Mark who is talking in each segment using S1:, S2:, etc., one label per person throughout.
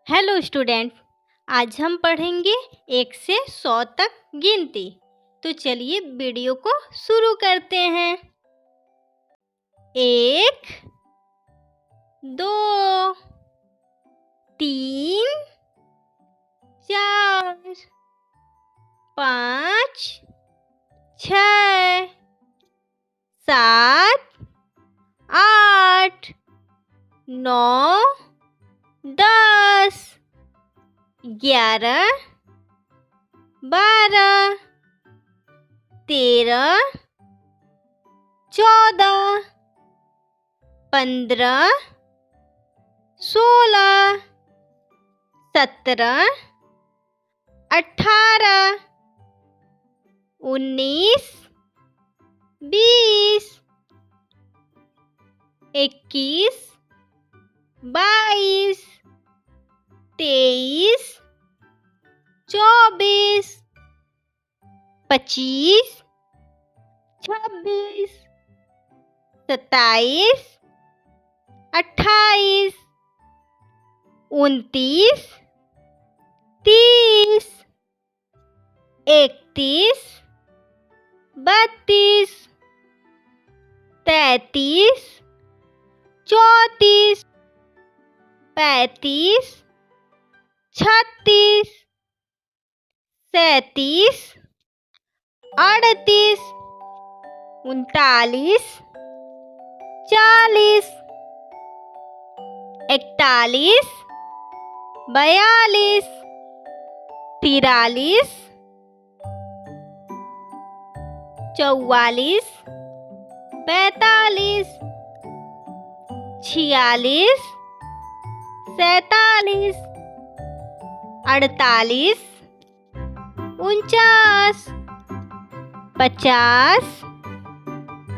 S1: Hello student, आज हम पढ़ेंगे 1 से 100 तक गिनती। तो चलिए वीडियो को शुरू करते हैं। 1 2 3 4 5 6 7 8 9 10 11 12 13 14 15 16 17 18 19 20 21 22 23 24 25 26 27 28 29 30 31 32 33 34 35 36 37 38 39 40 41 42 43 44 45 46 47 48 49 50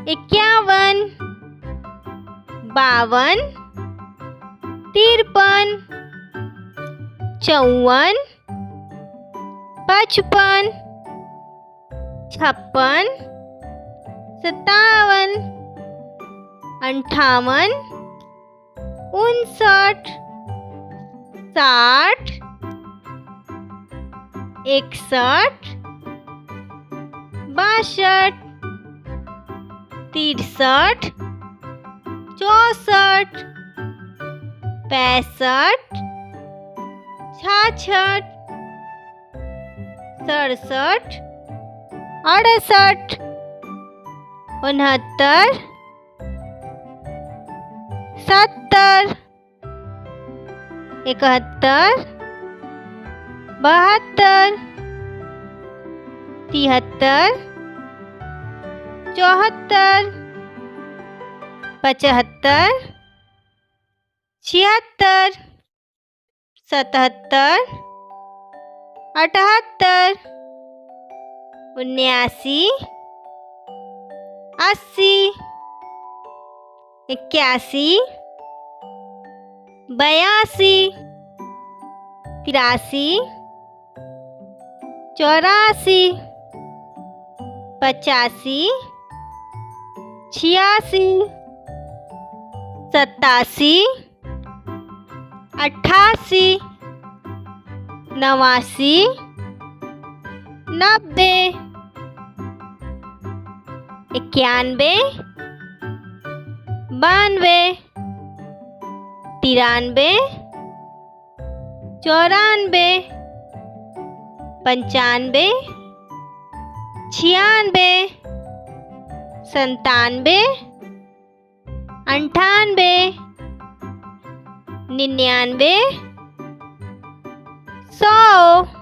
S1: 51 52 53 54 55 56 57 58 59 60 61 62 63 64 65 66 67 68 69 70 71 72 73 74 75 76 77 78 79 80 81 82 83 84 85 86 87 88 89 90 91 92 93 94 95 96 97 98 99 100